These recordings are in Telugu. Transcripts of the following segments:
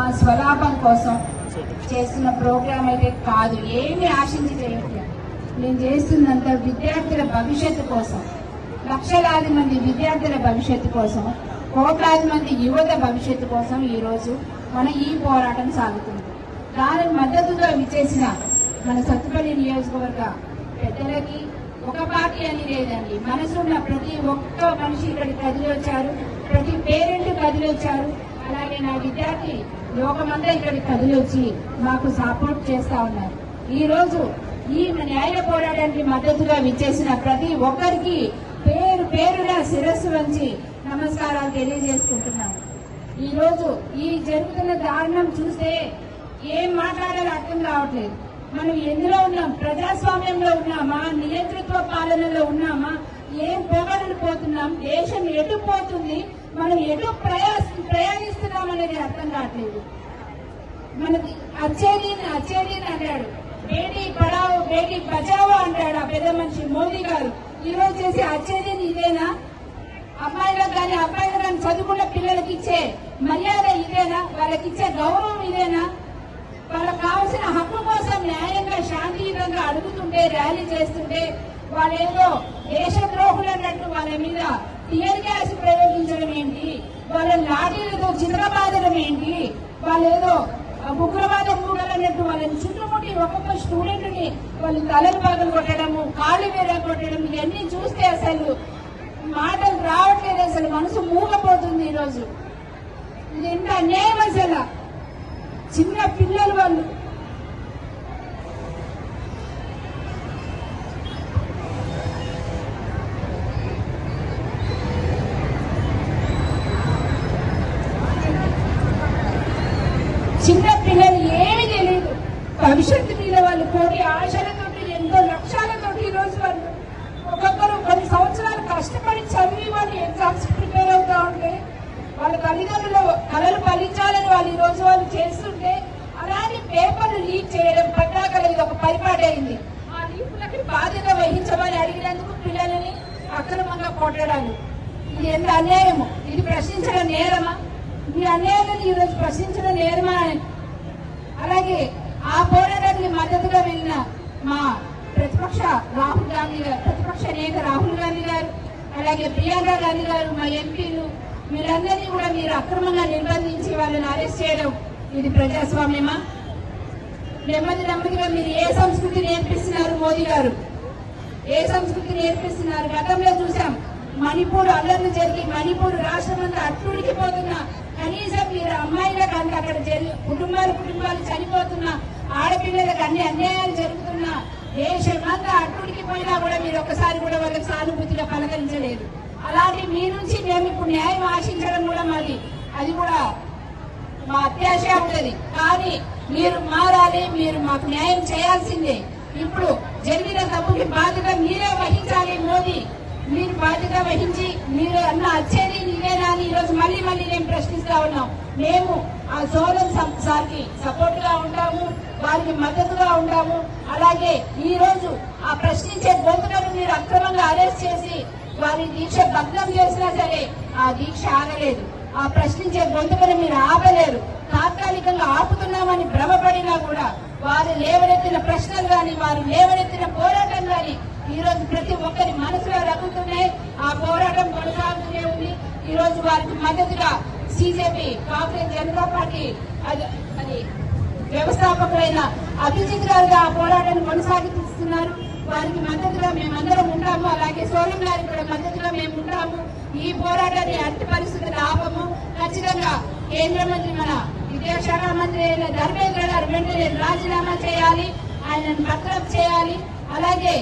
మా స్వలాభం కోసం చేస్తున్న ప్రోగ్రాం అయితే కాదు. ఏమి ఆశించి చేయట్లేదు. నేను చేస్తున్నంత విద్యార్థుల భవిష్యత్తు కోసం, లక్షలాది మంది విద్యార్థుల భవిష్యత్తు కోసం, కోట్లాది మంది యువత భవిష్యత్తు కోసం ఈరోజు మన ఈ పోరాటం సాగుతుంది. దానికి మద్దతుగా విచ్చేసిన మన సత్తుపల్లి నియోజకవర్గ పెద్దలకి ఒక పార్టీ అని లేదండి, మనసున్న ప్రతి ఒక్క మనిషి ఇక్కడికి కదిలి వచ్చారు, ప్రతి పేరెంట్ కదిలి వచ్చారు. అలాగే నా విద్యార్థి లోకమంతా ఇక్కడికి కదిలి వచ్చి మాకు సపోర్ట్ చేస్తా ఉన్నారు. ఈ రోజు ఈ న్యాయ పోరాటానికి మద్దతుగా విచ్చేసిన ప్రతి ఒక్కరికి పేరు పేరున శిరస్సు వంచి నమస్కారాలు తెలియజేసుకుంటున్నాను. ఈ రోజు ఈ జరుగుతున్న దారుణం చూస్తే ఏం మాట్లాడాలో అర్థం కావట్లేదు. మనం ఎందులో ఉన్నాం? ప్రజాస్వామ్యంలో ఉన్నామా? నియంతృత్వ పాలనలో ఉన్నామా? ఏం పోగొట్టుకు పోతున్నాం? దేశం ఎటు పోతుంది? మనం ఎటు ప్రయాణిస్తున్నాం అనేది అర్థం కావట్లేదు. మనకి అచ్చేది అంటాడు, బేటీ పడావో బేటీ బచావో అంటాడు ఆ పెద్ద మనిషి మోదీ గారు. ఈ రోజు చేసే అచ్చేది ఇదేనా? అమ్మాయిలకు కానీ అబ్బాయిలకు కానీ చదువుకున్న పిల్లలకి ఇచ్చే మర్యాద ఇదేనా? వాళ్ళకి ఇచ్చే గౌరవం ఇదేనా? వాళ్ళకు కావాల్సిన హక్కు కోసం న్యాయంగా శాంతియుతంగా అడుగుతుంటే, ర్యాలీ చేస్తుంటే వాళ్ళేదో దేశద్రోహులు అన్నట్టు వాళ్ళ మీద టియర్ గ్యాస్ ప్రయోగించడం ఏంటి? వాళ్ళ లాఠీలతో చిత్రబాదడం ఏంటి? వాళ్ళేదో ఉగ్రవాద మూడలు అన్నట్టు వాళ్ళని చుట్టుముట్టి ఒక్కొక్క స్టూడెంట్ ని వాళ్ళు తలలు పగలు కొట్టడము, కాళ్ళు వేరే కొట్టడం, ఇవన్నీ చూస్తే అసలు మాటలు రావట్లేదు. అసలు మనసు మూగపోతుంది. ఈరోజు ఇది ఎంత అన్యాయం! అసలు చిన్న పిల్లలు వాళ్ళు ఏమీ తెలియదు. భవిష్యత్తు మీద వాళ్ళు కోటి ఆశలతోటి, ఎంతో లక్ష్యాలతోటి ఈరోజు వాళ్ళు ఒక్కొక్కరు కొన్ని సంవత్సరాలు కష్టపడి చదివి వాళ్ళు ఎగ్జామ్స్ ప్రిపేర్ అవుతా ఉంటే, వాళ్ళ తల్లిదండ్రుల కళలు ఫలించాలని వాళ్ళు ఈ రోజు వాళ్ళు చేస్తుంటే, అలాంటి పేపర్లు లీక్ చేయడం పట్టాకలు ఇది ఒక పరిపాటి అయింది. ఆ లీకులకి బాధ్యత వహించమని అడిగినందుకు పిల్లలని అక్రమంగా కొట్టడాలు, ఇది ఎంత అన్యాయము! ఇది ప్రశ్నించడం నేరమా? ఈ అన్యాయాలను ఈ రోజు ప్రశ్నించడం నేరమా? అలాగే ఆ పోరాటానికి మద్దతుగా వెళ్ళిన మా ప్రతిపక్ష నేత రాహుల్ గాంధీ గారు, అలాగే ప్రియాంక గాంధీ గారు, మా ఎంపీలు, వీళ్ళందరినీ కూడా మీరు అక్రమంగా నిర్బంధించి వాళ్ళని అరెస్ట్ చేయడం ఇది ప్రజాస్వామ్యమా? నెమ్మదిగా మీరు ఏ సంస్కృతి నేర్పిస్తున్నారు? మోదీ గారు ఏ సంస్కృతి నేర్పిస్తున్నారు? గతంలో చూసాం, మణిపూర్ అల్లర్లు జరిగి మణిపూర్ రాష్ట్రం అంతా అట్టుడికిపోతున్నా, కనీసం మీరు అమ్మాయిలకు అంత అక్కడ కుటుంబాలు చనిపోతున్నా, ఆడపిల్లలకు అన్ని అన్యాయాలు జరుగుతున్నా, దేశమంతా అట్టుడికిపోయినా కూడా మీరు ఒక్కసారి కూడా వాళ్ళకి సానుభూతిగా పలకరించలేదు. అలాంటి మీ నుంచి మేము ఇప్పుడు న్యాయం ఆశించడం కూడా అది కూడా మా అత్యాశ ఉంటుంది. కానీ మీరు మారాలి, మీరు మాకు న్యాయం చేయాల్సిందే. ఇప్పుడు జరిగిన తప్పుకి బాధ్యత మీరే వహించాలి. మోదీ, మీరు బాధ్యత వహించి మీరు అన్న అచ్చేది నీవేనా అని ఈరోజు మళ్ళీ మేము ప్రశ్నిస్తా ఉన్నాం. మేము ఆ సోలం సార్కి సపోర్ట్ గా ఉంటాము, వారికి మద్దతుగా ఉంటాము. అలాగే ఈ రోజు ఆ ప్రశ్నించే గొంతులను మీరు అక్రమంగా అరెస్ట్ చేసి వారి దీక్ష భగ్నం చేసినా సరే ఆ దీక్ష ఆగలేదు. ఆ ప్రశ్నించే గొంతులను మీరు ఆపలేరు. తాత్కాలికంగా ఆపుతున్నామని భ్రమపడినా కూడా వారు లేవనెత్తిన ప్రశ్నలు గాని, వారు లేవనెత్తిన పోరాటం గాని ఈ రోజు ప్రతి ఒక్కరి మనసులో రగులుతున్నాయి. ఆ పోరాటం కొనసాగుతూనే ఉంది. ఈ రోజు వారికి మద్దతుగా సిజేపీ, కాంగ్రెస్, జనతా పార్టీ అది వ్యవస్థాపకులైన అభిజిత్ గారు ఆ పోరాటాన్ని కొనసాగిస్తున్నారు. వారికి మద్దతుగా మేమందరం ఉంటాము. అలాగే సోలం గారికి కూడా మద్దతుగా మేము ఉంటాము. ఈ పోరాటాన్ని అట్టి పరిస్థితులు ఆపము. ఖచ్చితంగా కేంద్ర మంత్రి, మన విద్యాశాఖ మంత్రి అయిన ధర్మేంద్ర గారు వెంటనే రాజీనామా చేయాలి, ఆయనను బర్తరఫ్ చేయాలి. అలాగే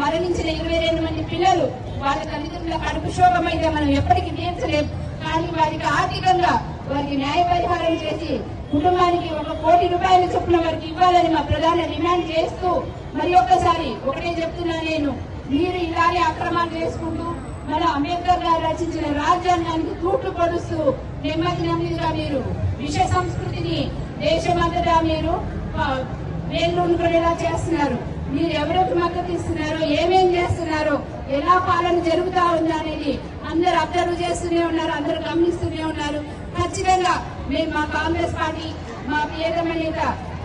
మరణించిన 22 మంది పిల్లలు, వాళ్ళ తల్లిదండ్రుల కడుపు శోభం అయితే మనం ఎప్పటికీ తీర్చలేము. కానీ వారికి ఆర్థికంగా వారికి న్యాయ పరిహారం చేసి కుటుంబానికి 1 కోటి రూపాయల చొప్పున వారికి ఇవ్వాలని మా ప్రధాన డిమాండ్ చేస్తూ మరి ఒక్కసారి ఒకటే చెప్తున్నా, నేను మీరు ఇలాగే అక్రమాలు చేసుకుంటూ మన అంబేద్కర్ గారు రచించిన రాజ్యాంగానికి తూట్లు పొడుస్తూ నెమ్మదిగా మీరు విష సంస్కృతిని దేశమంతటా మీరు వేళ్ళూనుకునేలా చేస్తున్నారు. మీరు ఎవరికి మద్దతు ఇస్తున్నారో, ఏమేం చేస్తున్నారో, ఎలా పాలన జరుగుతా ఉందా అనేది అందరూ అబ్జర్వ్ చేస్తూనే ఉన్నారు, అందరూ గమనిస్తూనే ఉన్నారు. ఖచ్చితంగా మేము మా కాంగ్రెస్ పార్టీ మా ప్రియతమ నేత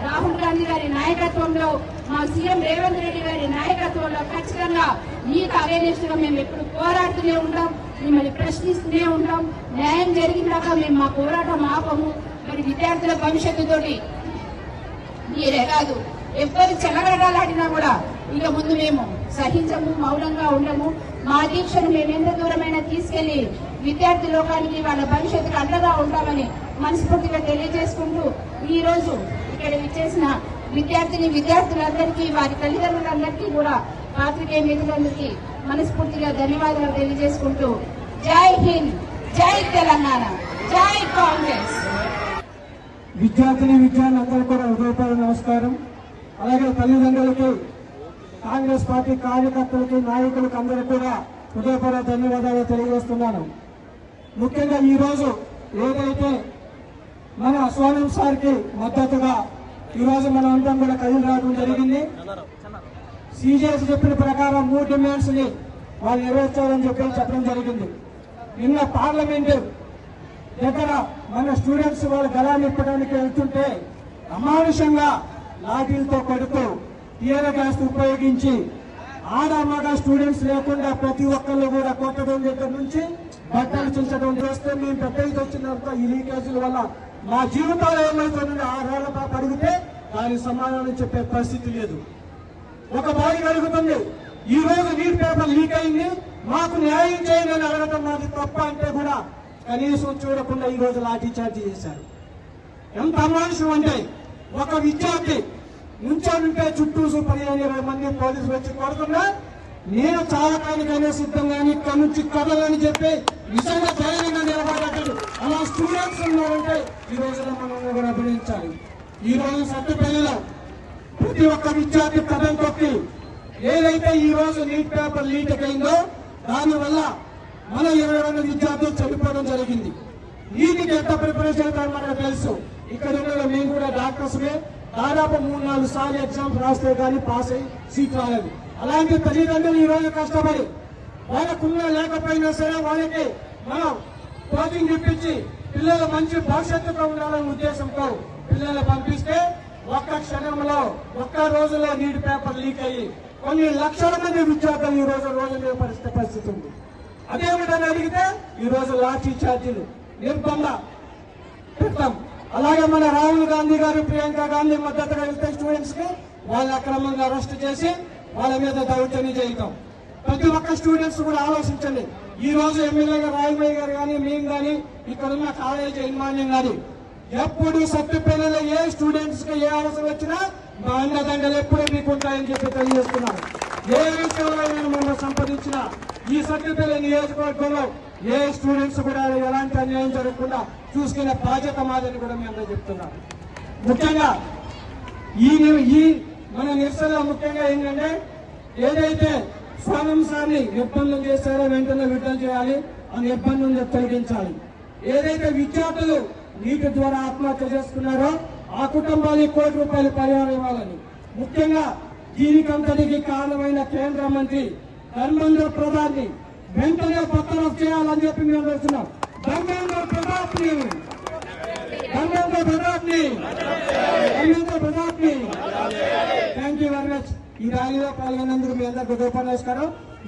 రాహుల్ గాంధీ గారి నాయకత్వంలో మా సీఎం రేవంత్ రెడ్డి గారి నాయకత్వంలో ఖచ్చితంగా మీకు అవేర్నెస్ గా మేము ఎప్పుడు పోరాడుతూనే ఉంటాం, మిమ్మల్ని ప్రశ్నిస్తూనే ఉంటాం. న్యాయం జరిగిన దాకా మేము మా పోరాటం ఆపము. మరి విద్యార్థుల భవిష్యత్తుతోటి మీరే కాదు ఎవరు చెలగడాలాడినా కూడా ఇక ముందు మేము సహించము, మౌనంగా ఉండము. మా దీక్షను మేము ఎంత దూరమైనా తీసుకెళ్లి విద్యార్థి లోకానికి వాళ్ళ భవిష్యత్తుకు అండగా ఉంటామని మనస్ఫూర్తిగా తెలియజేసుకుంటూ ఈ రోజు ఇక్కడ విచ్చేసిన విద్యార్థులందరికీ వారి తల్లిదండ్రులందరికీ కూడా పాత్రికేయ మిత్రులందరికీ మనస్ఫూర్తిగా ధన్యవాదాలు తెలియజేసుకుంటూ జై హింద్, జై తెలంగాణ, జై కాంగ్రెస్. విద్యార్థులందరూ కూడా హృదయపూర్వక నమస్కారం. అలాగే తల్లిదండ్రులకి, కాంగ్రెస్ పార్టీ కార్యకర్తలకి, నాయకులకు అందరూ కూడా హృదయపూర్వక ధన్యవాదాలు తెలియజేస్తున్నాను. ముఖ్యంగా ఈ రోజు ఏదైతే మన సోనం సార్కి మద్దతుగా ఈ రోజు మనం అందరం కూడా కదిలి రావడం జరిగింది. సీజీఎస్ చెప్పిన ప్రకారం 3 డిమాండ్స్ ని వాళ్ళు నెరవేర్చాలని చెప్పడం జరిగింది. నిన్న పార్లమెంటు దగ్గర మన స్టూడెంట్స్ వాళ్ళ గలాన్ని ఇప్పడానికి వెళ్తుంటే అమానుషంగా లాఠీలతో కొడుతూ టీయర్ గ్యాస్ ఉపయోగించి మగ స్టూడెంట్స్ లేకుండా ప్రతి ఒక్కళ్ళు కూడా కొట్టడం దగ్గర నుంచి బట్టలు చించడం చేస్తే మేము పెద్ద వచ్చినంత ఈ లీకేజీల వల్ల మా జీవితాలు ఏమవుతుందంటే 6 ఏళ్ల పాప అడిగితే దానికి సమాధానం చెప్పే పరిస్థితి లేదు. ఒక బాడీ అడుగుతుంది, ఈ రోజు నీట్ పేపర్ లీక్ అయింది, మాకు న్యాయం చేయండి అని అడగటం మాది తప్ప అంటే కూడా కనీసం చూడకుండా ఈ రోజు లాఠీ చార్జీ చేశారు. ఎంత అమానుషం అంటే ఒక విద్యార్థి నుంచోనుంటే చుట్టూ 15-20 మంది పోలీసులు వచ్చి కొడుతున్నా నేను చావటానికైనా సిద్ధంగాని ఇక్కడ నుంచి కదలని చెప్పి నిజంగా ధైర్యంగా నిలబడ్డాడు. అలా స్టూడెంట్స్ ఉన్నారంటే ఈ రోజున మనం కూడా అభినందించాలి. ఈ రోజు సత్తుపల్లిలో ప్రతి ఒక్క విద్యార్థి కథం తొక్కి ఏదైతే ఈ రోజు నీట్ పేపర్ లీక్ అయిందో దానివల్ల మన 20 మంది విద్యార్థులు చనిపోవడం జరిగింది. నీటికి ఎంత ప్రిపరేషన్ అవుతారో మనకు తెలుసు. ఇక్కడ ఉన్న మేము కూడా డాక్టర్స్మే దాదాపు 3-4 సార్లు ఎగ్జామ్స్ రాస్తే కానీ పాస్ అయ్యి సీట్ రాలేదు. అలాంటి తల్లిదండ్రులు ఈ రోజు కష్టపడి వాళ్ళకున్నా లేకపోయినా సరే వాళ్ళకి మనం కోచింగ్ ఇప్పించి పిల్లలు మంచి భవిష్యత్తుగా ఉండాలనే ఉద్దేశంతో పిల్లలు పంపిస్తే ఒక్క క్షణంలో ఒక్క రోజులో నీట్ పేపర్ లీక్ అయ్యి కొన్ని లక్షల మంది విద్యార్థులు ఈ రోజు పరిస్థితి ఉంది. అదేమిటని అడిగితే ఈ రోజు లాఠీ ఛార్జీలు నిర్బంధ పెడతాం. అలాగే మన రాహుల్ గాంధీ గారు, ప్రియాంక గాంధీ మద్దతుగా వెళ్తే స్టూడెంట్స్ కి వాళ్ళు అక్రమంగా అరెస్ట్ చేసి వాళ్ళ మీద దౌర్జన్యం చేయటం. ప్రతి ఒక్క స్టూడెంట్స్ కూడా ఆలోచించండి. ఈ రోజు ఎమ్మెల్యేగా రాయమయ్య గారు కానీ మేము కానీ ఇక్కడున్న కాలేజీ యజమాన్యం కానీ ఎప్పుడు సత్తుపల్లిలో ఏ స్టూడెంట్స్ కి ఏ అవసరం వచ్చినా మా అండదండలు ఎప్పుడూ మీకు ఉంటాయని చెప్పి తెలియజేస్తున్నాను. ఏ విషయంలో మనం సంపాదించిన ఈ సత్తుపల్లి నియోజకవర్గంలో ఏ స్టూడెంట్స్ కూడా ఎలాంటి అన్యాయం జరగకుండా చూసుకునే బాధ్యత మాదని కూడా మేము అందరూ చెప్తున్నాం. ముఖ్యంగా ఈ మన నిరసనలో ముఖ్యంగా ఏంటంటే ఏదైతే సోనం సార్ని నిర్బంధం చేశారో వెంటనే విడుదల చేయాలి, ఆ నిర్బంధం తొలగించాలి. ఏదైతే విద్యార్థులు నీటి ద్వారా ఆత్మహత్య చేసుకున్నారో ఆ కుటుంబానికి ₹1 కోటి పరిహారం ఇవ్వాలని, ముఖ్యంగా దీనికంతటికి కారణమైన కేంద్ర మంత్రి ధర్మేంద్ర ప్రధాన్ ని వెంటనే బర్తరఫ్ చేయాలని చెప్పి మేము చెప్తున్నాం. ధర్మేంద్ర ప్రతాప్ ని థ్యాంక్ యూ వెరీ మచ్. ఈ ర్యాలీలో పాల్గొన్నందుకు మీ అందరికీ హృదయపూర్వక.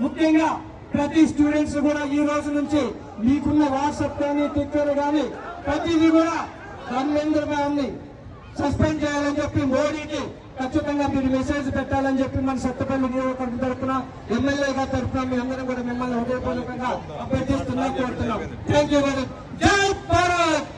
ముఖ్యంగా ప్రతి స్టూడెంట్స్ కూడా ఈ రోజు నుంచి మీకున్న వాట్సాప్ కానీ ట్విట్టర్ కానీ ప్రతిదీ కూడా ధర్మేంద్ర గారిని సస్పెండ్ చేయాలని చెప్పి మోడీకి ఖచ్చితంగా మీరు మెసేజ్ పెట్టాలని చెప్పి మన సత్తుపల్లి నియోజకవర్గం తరఫున ఎమ్మెల్యే గారి తరఫున మీ అందరం కూడా మిమ్మల్ని హృదయపూర్వకంగా అభ్యర్థిస్తున్నాం, కోరుతున్నాం. Thank you very much. జై భారత్.